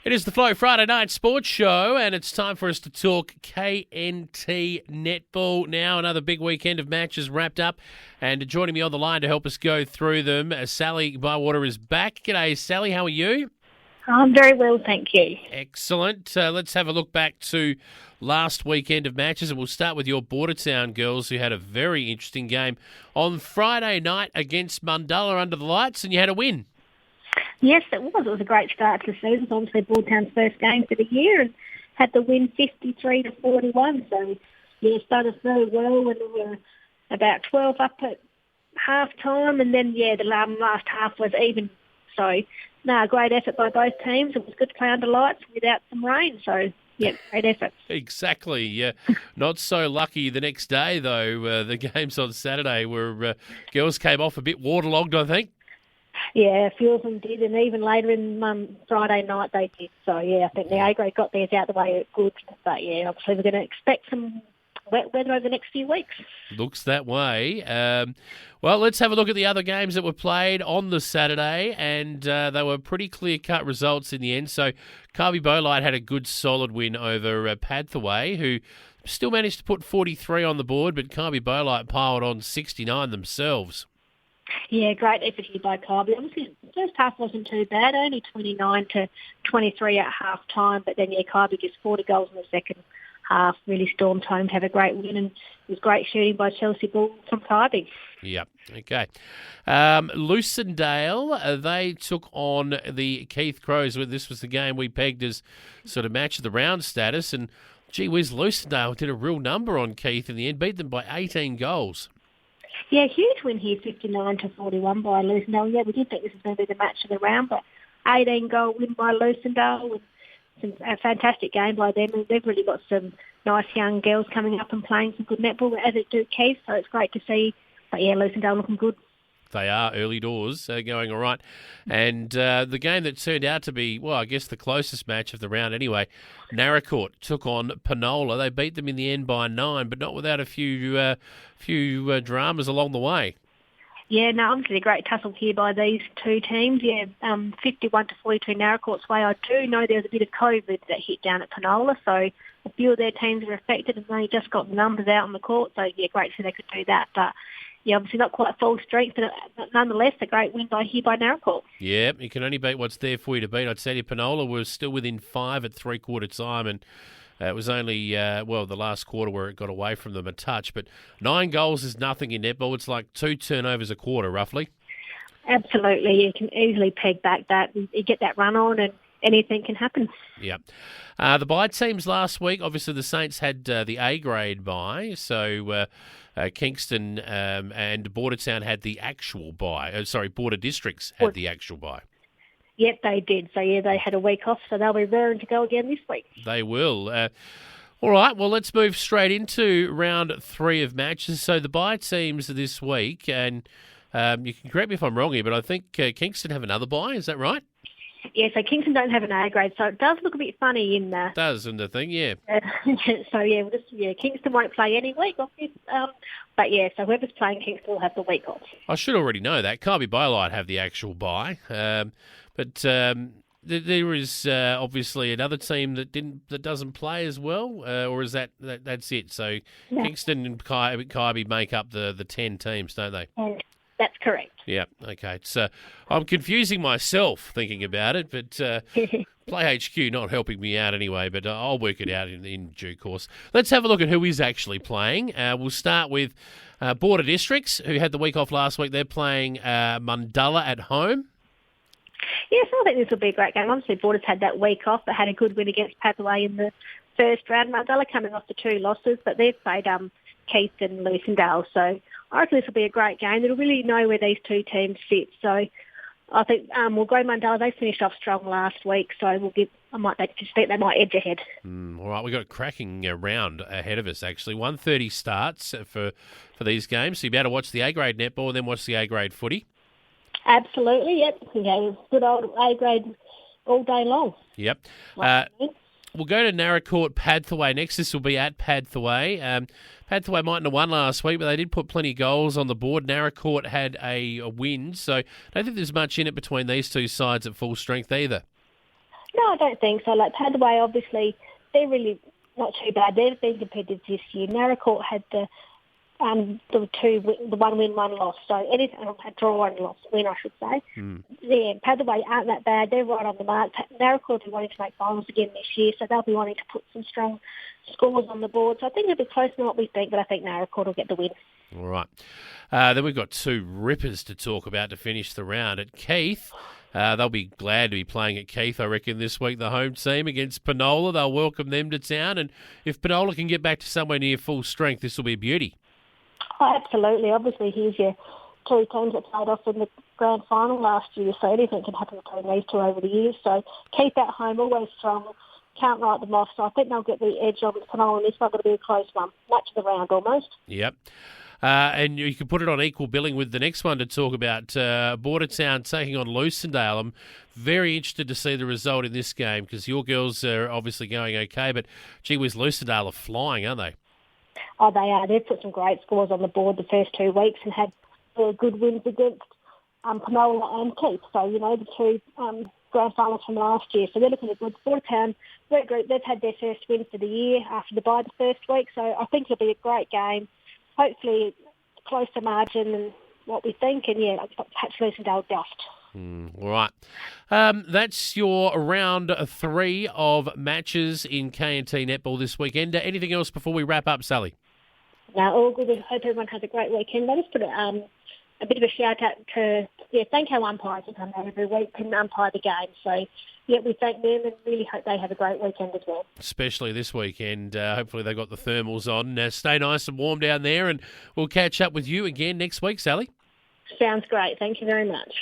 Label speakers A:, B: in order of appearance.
A: It is the Flow Friday Night Sports Show, and it's time for us to talk KNT netball. Now, another big weekend of matches wrapped up, and joining me on the line to help us go through them, Sally Bywater is back. G'day, Sally. How are you?
B: I'm very well, thank you.
A: Excellent. Let's have a look back to last weekend of matches, and we'll start with your Bordertown girls, who had a very interesting game on Friday night against Mundalla under the lights, and you had a win.
B: Yes, it was. It was a great start to the season. It's obviously Bordertown's first game for the year and had the win 53-41. So, yeah, started very well when we were about 12 up at half-time, and then, the last half was even. So, great effort by both teams. It was good to play under lights without some rain, so... Yeah, great effort.
A: Exactly. Not so lucky the next day, though. The games on Saturday where girls came off a bit waterlogged, I think.
B: Yeah, a few of them did, and even later in Friday night they did. So, I think the A-grade got theirs out the way good. But, obviously we're going to expect some wet weather over the next few weeks. Looks
A: that way. Well, let's have a look at the other games that were played on the Saturday, and they were pretty clear-cut results in the end. So, Carby Bolite had a good, solid win over Padthaway, who still managed to put 43 on the board, but Carby Bolite piled on 69 themselves.
B: Yeah, great effort here by Carby. Obviously, the first half wasn't too bad, only 29-23 at half-time, but then, Carby just 40 goals in the second half, really stormed home to have a great win, and it was great shooting by Chelsea Bull from Carby.
A: Yep, okay. Lucendale, they took on the Keith Crows. This was the game we pegged as sort of match of the round status, and gee whiz, Lucendale did a real number on Keith in the end, beat them by 18 goals.
B: Yeah, huge win here, 59-41 by Lucendale. Yeah, we did think this was going to be the match of the round, but 18-goal win by Lucendale. A fantastic game by them, and they've really got some nice young girls coming up and playing some good netball, as it do Keith, so it's great to see. But Lucendale looking good. They
A: are early doors, going all right. And the game that turned out to be, well, I guess the closest match of the round anyway, Naracoorte took on Penola. They beat them in the end by 9, but not without a few dramas along the way.
B: Yeah, no, obviously a great tussle here by these two teams. 51-42 Naracoorte's way. I do know there was a bit of COVID that hit down at Penola, so a few of their teams were affected, and they just got the numbers out on the court. So, great so they could do that. But, obviously not quite full strength, but nonetheless a great win by Naracoorte.
A: Yeah, you can only beat what's there for you to beat. I'd say to Penola was still within 5 at three-quarter time, and it was only, the last quarter where it got away from them a touch. But 9 goals is nothing in netball. It's like 2 turnovers a quarter, roughly.
B: Absolutely. You can easily peg back that. You get that run on and anything can happen.
A: Yeah. The bye teams last week, obviously the Saints had the A-grade bye, so Kingston and Bordertown had the actual bye. Border Districts had the actual bye.
B: Yep, they did. So, they had a week off, so they'll be raring to go again this week.
A: They will. All right, well, let's move straight into round 3 of matches. So, the bye teams this week, and you can correct me if I'm wrong here, but I think Kingston have another bye, is that right?
B: Yeah, so Kingston don't have an A-grade, so it does look a bit funny in there.
A: Does, in the thing, yeah.
B: Kingston won't play any week off this, so whoever's playing Kingston will have the week off.
A: I should already know that. Carby Bolite have the actual bye. But there is obviously another team that doesn't play as well, or is that's it? So no. Kingston and Kybe make up the 10 teams, don't they?
B: That's correct.
A: Yeah. Okay. So I'm confusing myself thinking about it, but Play HQ not helping me out anyway. But I'll work it out in due course. Let's have a look at who is actually playing. We'll start with Border Districts, who had the week off last week. They're playing Mundalla at home.
B: Yes, I think this will be a great game. Obviously, Borders had that week off, but had a good win against Padthaway in the first round. Mundalla coming off the 2 losses, but they've played Keith and Lucendale. So I reckon this will be a great game. It'll really know where these two teams fit. So I think we'll go Mundalla. They finished off strong last week, so they might edge ahead.
A: All right, we've got a cracking round ahead of us, actually. 1:30 starts for these games, so you'll be able to watch the A-grade netball and then watch the A-grade footy.
B: Absolutely, yep. Good old A-grade all day long.
A: Yep. We'll go to Naracoorte, Padthaway next. This will be at Padthaway. Padthaway mightn't have won last week, but they did put plenty of goals on the board. Naracoorte had a win, so I don't think there's much in it between these two sides at full strength either.
B: No, I don't think so. Like Padway, obviously, they're really not too bad. They've been competitive this year. Naracoorte had the one win, one loss. So anything, a draw and loss, win, I should say. Yeah, Padway aren't that bad. They're right on the mark. Naracoorte will be wanting to make finals again this year, so they'll be wanting to put some strong scores on the board. So I think it'll be closer than what we think, but I think Naracoorte will get the win.
A: All right. Then we've got two rippers to talk about to finish the round. At Keith, they'll be glad to be playing at Keith, I reckon, this week, the home team against Penola. They'll welcome them to town, and if Penola can get back to somewhere near full strength, this will be a beauty.
B: Oh, absolutely. Obviously, here's your two teams that played off in the grand final last year, so anything can happen between these two over the years. So keep at home, always strong, can't write them off. So I think they'll get the edge on Penola, and this one's going to be a close one. Match of the round almost.
A: Yep. And you can put it on equal billing with the next one to talk about, Bordertown taking on Lucendale. I'm very interested to see the result in this game because your girls are obviously going okay, but gee whiz, Lucendale are flying, aren't they?
B: Oh, they are. They've put some great scores on the board the first 2 weeks and had good wins against Penola and Keith. So, the two grand finals from last year. So they're looking at good. Bordertown, great group. They've had their first win for the year after the bye the first week. So I think it'll be a great game. Hopefully closer margin than what we think. And, perhaps Lucendale dust.
A: All right. That's your round 3 of matches in KNT netball this weekend. Anything else before we wrap up, Sally?
B: No, all good. I hope everyone has a great weekend. I'll just put a bit of a shout out to thank our umpires who come out every week and umpire the game. So, we thank them and really hope they have a great weekend as well.
A: Especially this weekend. Hopefully they've got the thermals on. Stay nice and warm down there, and we'll catch up with you again next week, Sally.
B: Sounds great. Thank you very much.